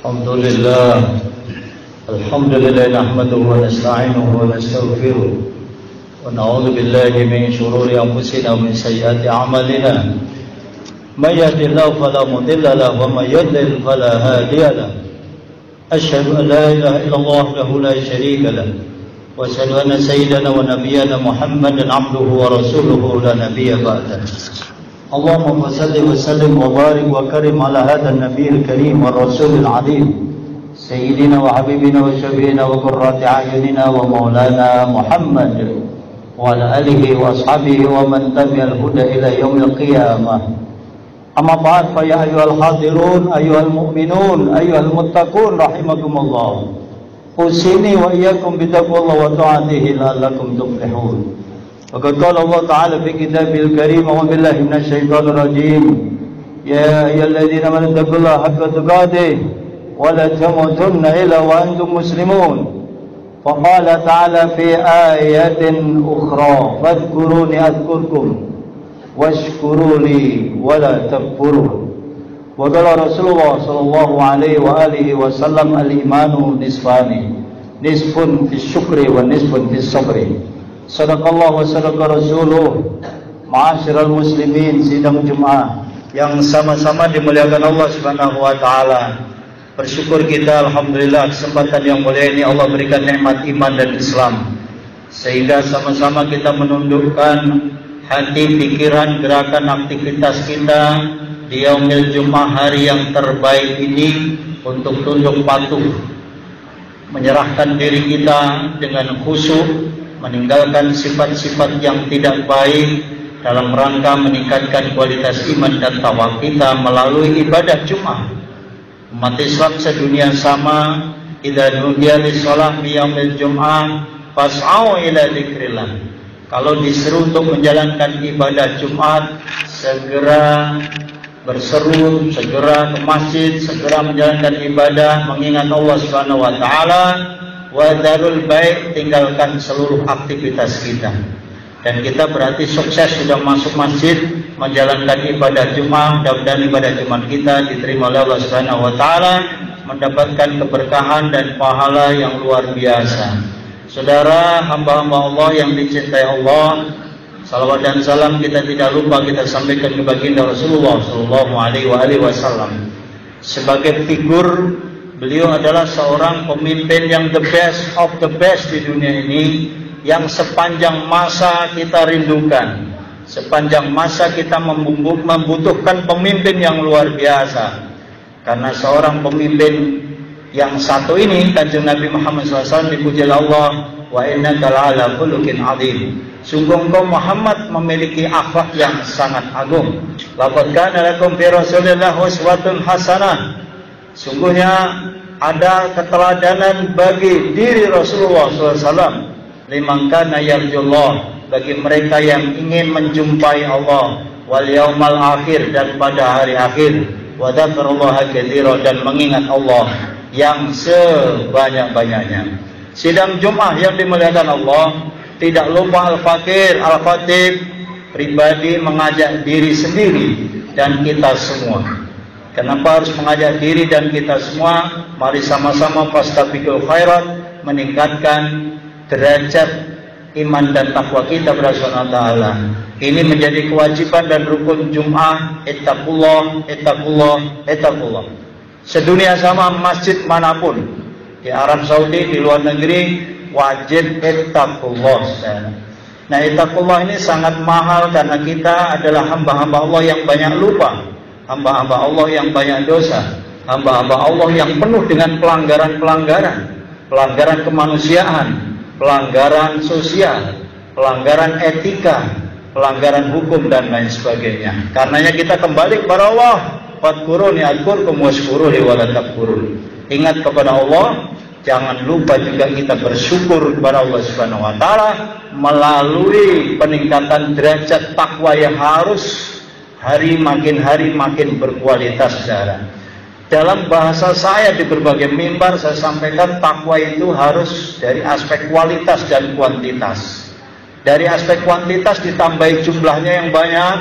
الحمد لله نحمده ونستعينه ونستغفره ونعوذ بالله من شرور أنفسنا ومن سيئات أعمالنا من يهده الله فلا مضل له ومن يضلل فلا هادي له أشهد أن لا إله إلا الله وحده لا شريك له وأشهد أن سيدنا ونبينا محمدا عبده ورسوله لا نبي بعده اللهم صل وسلم وبارك وكرم على هذا النبي الكريم والرسول العظيم سيدنا وحبيبنا وشفيعنا وقرة أعيننا ومولانا محمد وعلى آله وأصحابه ومن تبع الهدى إلى يوم القيامة. أما بعد فيا أيها الحاضرون أيها المؤمنون أيها المتقون رحمكم الله أوصيني وإياكم بتقوى الله وطاعته لعلكم تفلحون. وقد قال الله تعالى في كتابه الكريم أعوذ بالله من الشيطان الرجيم يا أيها الذين آمنوا اتقوا الله حق تقاته ولا تموتن إلا وأنتم مسلمون. وقال تعالى في آية أخرى فاذكروني أذكركم واشكروا لي ولا تكفرون. وقال رسول الله صلى الله عليه وآله وسلم الإيمان نصفان نصف في الشكر ونصف في الصبر. Sadaqallah wa sadaqa rasuluh. Ma'asyiral muslimin, sidang Jumat yang sama-sama dimuliakan Allah Subhanahu wa taala. Bersyukur kita alhamdulillah kesempatan yang mulia ini Allah berikan nikmat iman dan Islam. Sehingga sama-sama kita menundukkan hati, pikiran, gerakan, aktivitas kita di yaumil Jumat hari yang terbaik ini untuk tunduk patuh, menyerahkan diri kita dengan khusyuk, meninggalkan sifat-sifat yang tidak baik dalam rangka meningkatkan kualitas iman dan takwa kita melalui ibadah Jumat. Umat Islam sedunia sama, idza nudiya lis-shalah fi yaumil Jum'ah fas'au ila dzikrillah. Kalau diseru untuk menjalankan ibadah Jumat, segera berseru, segera ke masjid, segera menjalankan ibadah mengingat Allah Subhanahu wa taala. Wa darul baik, tinggalkan seluruh aktivitas kita. Dan kita berarti sukses sudah masuk masjid menjalankan ibadah Jumat. Mudah-mudahan ibadah Jumat kita diterima oleh Allah Subhanahu wa taala, mendapatkan keberkahan dan pahala yang luar biasa. Saudara hamba-hamba Allah yang dicintai Allah, salawat dan salam kita tidak lupa kita sampaikan ke baginda Rasulullah sallallahu alaihi wasallam. Sebagai figur, beliau adalah seorang pemimpin yang the best of the best di dunia ini, yang sepanjang masa kita rindukan, sepanjang masa kita membutuhkan pemimpin yang luar biasa. Karena seorang pemimpin yang satu ini, Kanjeng Nabi Muhammad SAW, dipuji Allah, wa innaka la'ala khuluqin adzim. Sungguh engkau Muhammad memiliki akhlak yang sangat agung. Laqad kana lakum fi Rasulillah uswatun hasanah. Sungguhnya ada keteladanan bagi diri Rasulullah SAW. Liman kana yarjullah, bagi mereka yang ingin menjumpai Allah, wal yaumal akhir, dan pada hari akhir, wa dzakarallaha katsiran, dan mengingat Allah yang sebanyak-banyaknya. Sidang Jumat yang dimuliakan Allah, tidak lupa al-fakir, al-khatib pribadi mengajak diri sendiri dan kita semua. Kenapa harus mengajak diri dan kita semua? Mari sama-sama fastabiqul khairat, meningkatkan derajat iman dan takwa kita kepada Allah Ta'ala. Ini menjadi kewajiban dan rukun Jum'ah. Ittaqullah, ittaqullah, ittaqullah. Sedunia sama, masjid manapun, di Arab Saudi, di luar negeri, wajib ittaqullah. Nah, ittaqullah ini sangat mahal karena kita adalah hamba-hamba Allah yang banyak lupa, hamba-hamba Allah yang banyak dosa, hamba-hamba Allah yang penuh dengan pelanggaran-pelanggaran, pelanggaran kemanusiaan, pelanggaran sosial, pelanggaran etika, pelanggaran hukum, dan lain sebagainya. Karenanya kita kembali kepada Allah. Fadkuruni adkurkum washkuruli wala takfurun. Ingat kepada Allah, jangan lupa juga kita bersyukur kepada Allah Subhanahu wa taala melalui peningkatan derajat takwa yang harus makin hari makin berkualitas, saudara. Dalam bahasa saya di berbagai mimbar saya sampaikan takwa itu harus dari aspek kualitas dan kuantitas. Dari aspek kuantitas ditambahi jumlahnya yang banyak,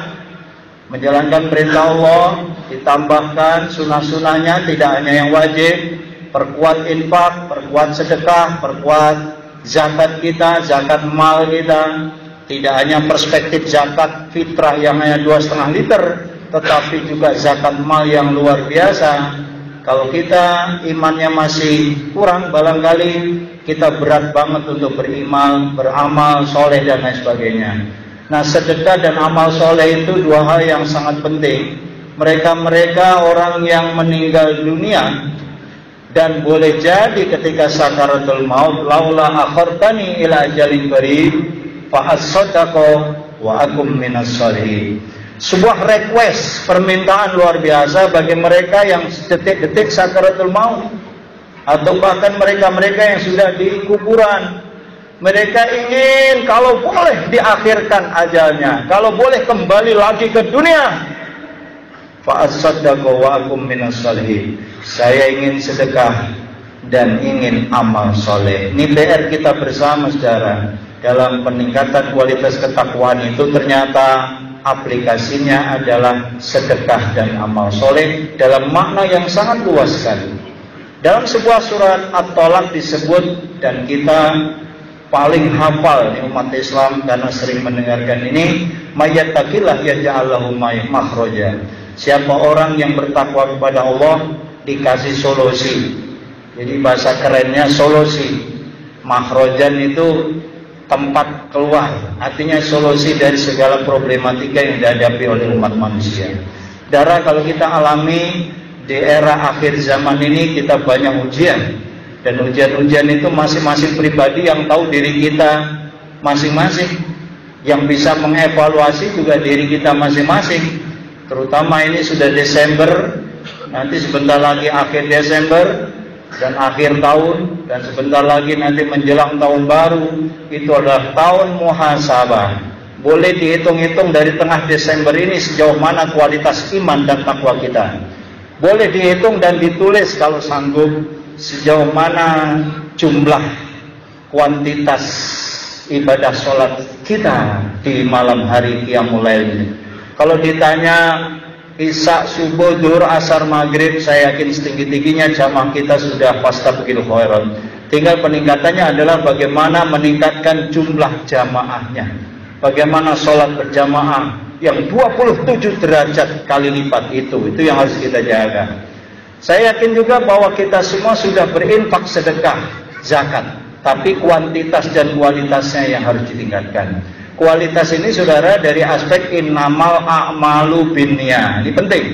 menjalankan perintah Allah, ditambahkan sunnah-sunnahnya, tidak hanya yang wajib, perkuat infak, perkuat sedekah, perkuat zakat kita, zakat mal kita, tidak hanya perspektif zakat fitrah yang hanya 2,5 liter, tetapi juga zakat mal yang luar biasa. Kalau kita imannya masih kurang, barangkali kita berat banget untuk beramal soleh dan lain sebagainya. Nah, sedekah dan amal soleh itu dua hal yang sangat penting. Mereka orang yang meninggal dunia dan boleh jadi ketika sakaratul maut, laula akhartani ila ajalin qarib fa asaddaqa wa akum minas sholihin. Sebuah request, permintaan luar biasa bagi mereka yang detik-detik sakaratul maut, atau bahkan mereka-mereka yang sudah di kuburan. Mereka ingin kalau boleh diakhirkan ajalnya, kalau boleh kembali lagi ke dunia. Fa asaddaqa wa akum minas sholihin. Saya ingin sedekah dan ingin amal soleh. Ini PR kita bersama, saudara. Dalam peningkatan kualitas ketakwaan itu ternyata aplikasinya adalah sedekah dan amal soleh dalam makna yang sangat luas sekali. Dalam sebuah surat At-Tolak disebut, dan kita paling hafal di umat Islam karena sering mendengarkan ini, mayattaqillah yaj'al lahu makhraja. Siapa orang yang bertakwa kepada Allah dikasih solusi. Jadi bahasa kerennya solusi. Makhrajan itu tempat keluar, artinya solusi dari segala problematika yang dihadapi oleh umat manusia. Darah, kalau kita alami di era akhir zaman ini, kita banyak ujian. Dan ujian-ujian itu masing-masing pribadi yang tahu diri kita masing-masing, yang bisa mengevaluasi juga diri kita masing-masing. Terutama ini sudah Desember, nanti sebentar lagi akhir Desember dan akhir tahun, dan sebentar lagi nanti menjelang tahun baru. Itu adalah tahun muhasabah. Boleh dihitung-hitung dari tengah Desember ini sejauh mana kualitas iman dan takwa kita. Boleh dihitung dan ditulis kalau sanggup sejauh mana jumlah kuantitas ibadah sholat kita di malam hari Qiyamul Lail ini. Kalau ditanya Isya, subuh, duhur, asar, maghrib, saya yakin setinggi-tingginya jamaah kita sudah fastabiqul khairat. Tinggal peningkatannya adalah bagaimana meningkatkan jumlah jamaahnya. Bagaimana sholat berjamaah yang 27 derajat kali lipat itu yang harus kita jaga. Saya yakin juga bahwa kita semua sudah berinfak sedekah, zakat, tapi kuantitas dan kualitasnya yang harus ditingkatkan. Kualitas ini, saudara, dari aspek innamal a'malu binniyah. Ini penting.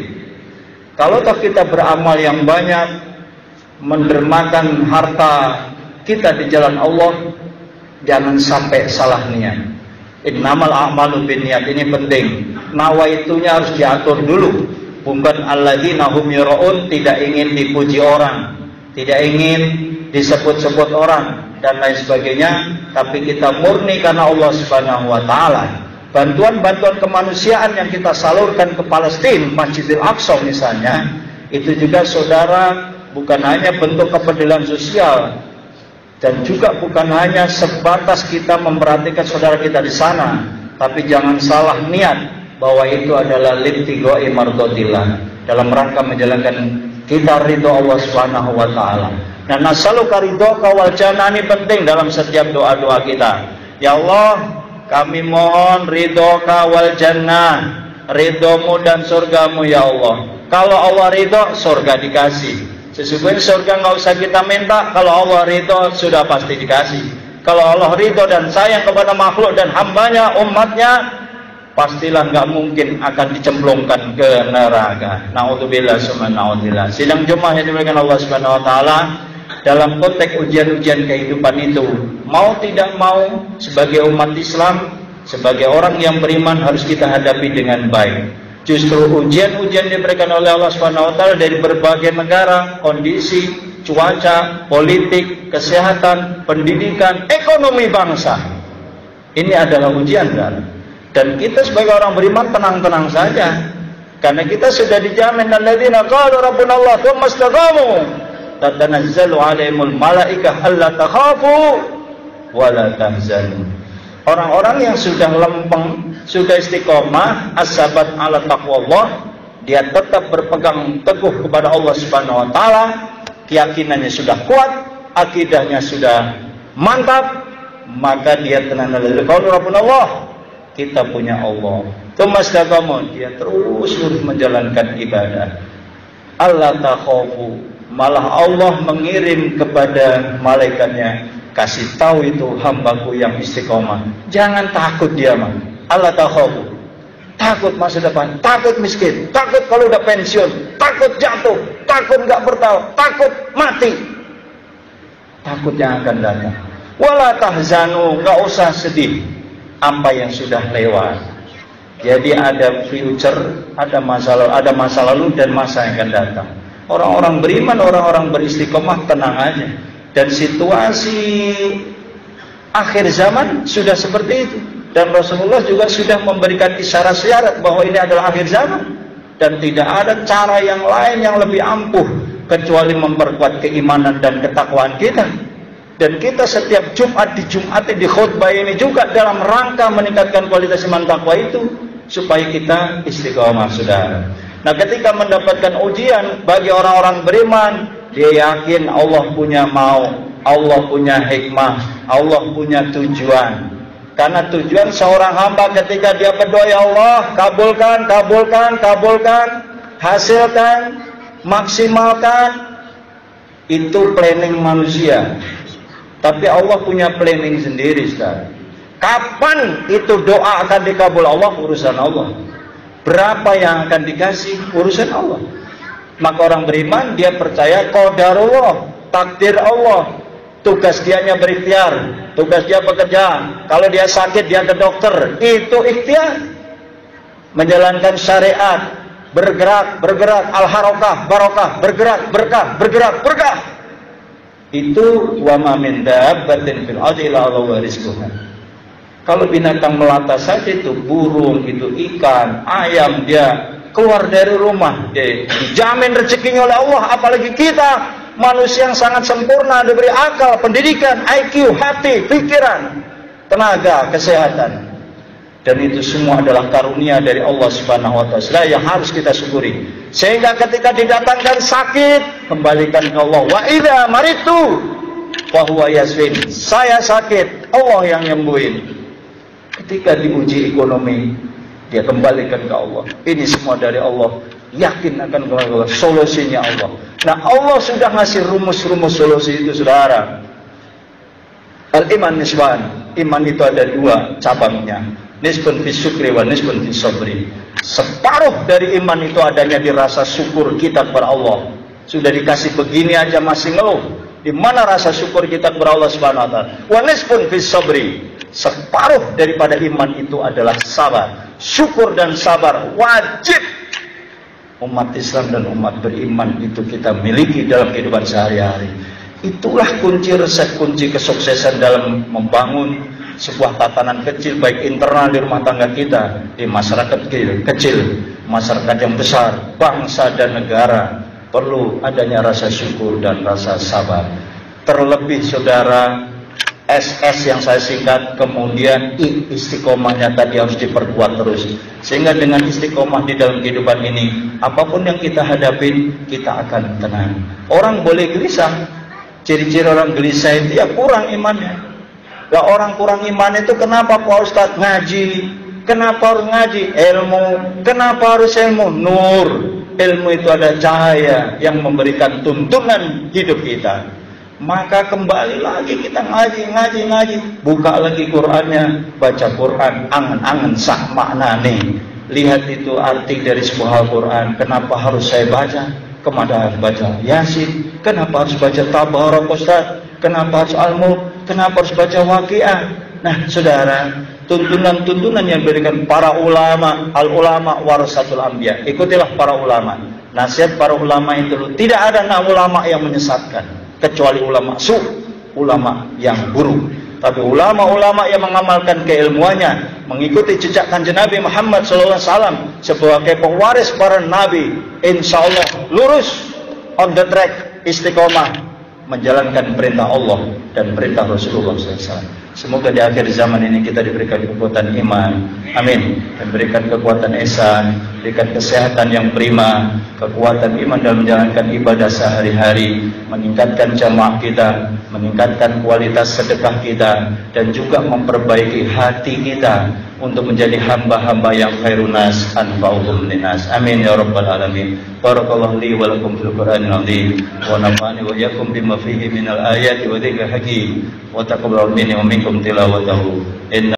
Kalau kita beramal yang banyak, mendermakan harta kita di jalan Allah, jangan sampai salah niat. Innamal a'malu binniyat, ini penting. Nawaitunya harus diatur dulu. Bukan alladzina hum yura'un, tidak ingin dipuji orang, tidak ingin disebut-sebut orang dan lain sebagainya, tapi kita murni karena Allah Subhanahu wa taala. Bantuan-bantuan kemanusiaan yang kita salurkan ke Palestina, Masjidil Aqsa misalnya, itu juga, saudara, bukan hanya bentuk kepedulian sosial, dan juga bukan hanya sebatas kita memperhatikan saudara kita di sana, tapi jangan salah niat bahwa itu adalah libtigha'i mardatillah, dalam rangka menjalankan kita ridho Allah Subhanahu wa taala. Nah, nasaluka ridhoka wal jannah, ini penting dalam setiap doa-doa kita. Ya Allah, kami mohon ridhoka wal jannah, ridhomu dan surgamu ya Allah. Kalau Allah ridho, surga dikasih. Sesungguhnya surga nggak usah kita minta, kalau Allah ridho sudah pasti dikasih. Kalau Allah ridho dan sayang kepada makhluk dan hambanya, umatnya, pastilah nggak mungkin akan dicemplungkan ke neraka. Naudzubillah summa naudzubillah. Sidang Jumat yang dimuliakan Allah Subhanahu wa taala, dalam konteks ujian-ujian kehidupan itu, mau tidak mau, sebagai umat Islam, sebagai orang yang beriman, harus kita hadapi dengan baik. Justru ujian-ujian diberikan oleh Allah Subhanahu wa taala dari berbagai negara, kondisi, cuaca, politik, kesehatan, pendidikan, ekonomi bangsa. Ini adalah ujian, kan? Dan kita sebagai orang beriman tenang-tenang saja, karena kita sudah dijamin alladzina qalu rabbuna Allah tsumma istaqamu tatanazzalu alaihimul malaikah alla takhafu wa la tahzanu. Orang-orang yang sudah lempeng sudah istiqomah, as-sabat ala taqwallah, dia tetap berpegang teguh kepada Allah Subhanahu wa taala, keyakinannya sudah kuat, akidahnya sudah mantap, maka dia tenang dari qaul rabbunallah, kita punya Allah. Tsumastaqamu, dia terus menjalankan ibadah. Allah takhafu, malah Allah mengirim kepada malaikatnya, kasih tahu itu hambaku yang istiqomah, jangan takut dia mah. Allah takhafu, takut masa depan, takut miskin, takut kalau udah pensiun, takut jatuh, takut nggak bertahan, takut mati, takut yang akan datang. Wala tahzanu, nggak usah sedih apa yang sudah lewat. Jadi ada future, ada masa lalu dan masa yang akan datang. Orang-orang beriman, orang-orang beristiqomah tenang aja. Dan situasi akhir zaman sudah seperti itu. Dan Rasulullah juga sudah memberikan isyarat-isyarat bahwa ini adalah akhir zaman. Dan tidak ada cara yang lain yang lebih ampuh kecuali memperkuat keimanan dan ketakwaan kita. Dan kita setiap Jumat di khutbah ini juga dalam rangka meningkatkan kualitas iman takwa itu, supaya kita istiqomah, saudara. Nah, ketika mendapatkan ujian bagi orang-orang beriman, dia yakin Allah punya mau, Allah punya hikmah, Allah punya tujuan. Karena tujuan seorang hamba ketika dia berdoa, ya Allah, kabulkan, hasilkan, maksimalkan, itu planning manusia. Tapi Allah punya planning sendiri, saudara. Kapan itu doa akan dikabul Allah, urusan Allah. Berapa yang akan dikasih, urusan Allah. Maka orang beriman, dia percaya qadarullah, takdir Allah. Tugas dianya berikhtiar, tugas dia bekerja. Kalau dia sakit, dia ke dokter, itu ikhtiar. Menjalankan syariat, bergerak, al-harakah, barokah, bergerak. Itu wa ma min dabbatin fil ardi illa Allahu rizquha. Kalau binatang melata saja, itu burung, itu ikan, ayam, dia keluar dari rumah, dia dijamin rezekinya oleh Allah. Apalagi kita, manusia yang sangat sempurna, diberi akal, pendidikan, IQ, hati, pikiran, tenaga, kesehatan. Dan itu semua adalah karunia dari Allah Subhanahu wa taala yang harus kita syukuri. Sehingga ketika didatangkan sakit, kembalikan ke Allah. Wa idza maritu fa huwa yasfin. Saya sakit, Allah yang nyembuhin. Ketika diuji ekonomi, dia kembalikan ke Allah. Ini semua dari Allah. Yakin akan keluar solusinya Allah. Nah, Allah sudah ngasih rumus-rumus solusi itu, saudara. Al-iman nisban. Iman itu ada dua cabangnya. Nisbun fi syukri wa nisbun fi sabri. Separuh dari iman itu adanya di rasa syukur kita kepada Allah. Sudah dikasih begini aja masih ngeluh. Di mana rasa syukur kita kepada Allah Subhanahu wa taala? Wa nisbun fi sabri. Separuh daripada iman itu adalah sabar. Syukur dan sabar wajib umat Islam dan umat beriman itu kita miliki dalam kehidupan sehari-hari. Itulah kunci resep, kunci kesuksesan dalam membangun sebuah tatanan kecil, baik internal di rumah tangga kita, di masyarakat kecil, masyarakat yang besar, bangsa dan negara. Perlu adanya rasa syukur dan rasa sabar. Terlebih, saudara, SS yang saya singkat, kemudian istiqomahnya tadi harus diperkuat terus. Sehingga dengan istiqomah di dalam kehidupan ini, apapun yang kita hadapin, kita akan tenang. Orang boleh gelisah. Ciri-ciri orang gelisah itu ya kurang imannya. Lah, orang kurang iman itu kenapa Pak Ustadz ngaji? Kenapa harus ngaji? Ilmu. Kenapa harus ilmu? Nur. Ilmu itu ada cahaya yang memberikan tuntunan hidup kita. Maka kembali lagi kita ngaji. Buka lagi Qur'annya, baca Qur'an, angan-angan sak maknane. Lihat itu arti dari sebuah Al-Quran. Kenapa harus saya baca? Kemana harus baca Yasin? Kenapa harus baca Tabarak Ustaz? Kenapa harus Al-Mulk? Kenapa harus baca Waqiah? Nah, saudara, tuntunan-tuntunan yang diberikan para ulama, al-ulama warasatul anbiya. Ikutilah para ulama. Nasihat para ulama itu tidak ada ulama yang menyesatkan kecuali ulama ulama yang buruk. Tapi ulama-ulama yang mengamalkan keilmuannya, mengikuti jejak Kanjeng Nabi Muhammad SAW sebagai pewaris para nabi, insya Allah lurus, on the track, istiqomah, menjalankan perintah Allah dan perintah Rasulullah SAW. Semoga di akhir zaman ini kita diberikan kekuatan iman, amin, dan berikan kekuatan ihsan, berikan kesehatan yang prima, kekuatan iman dalam menjalankan ibadah sehari-hari, meningkatkan jamaah kita, meningkatkan kualitas sedekah kita, dan juga memperbaiki hati kita untuk menjadi hamba-hamba yang khairun nas anfa'uhum linnas. Amin ya rabbal alamin. Barakallahu li wa lakum fil Qur'anil azim wa nafa'ani wa iyyakum bima fihi minal ayati wa dzikril hakim wa taqabbal minni wa minkum tilawatahu.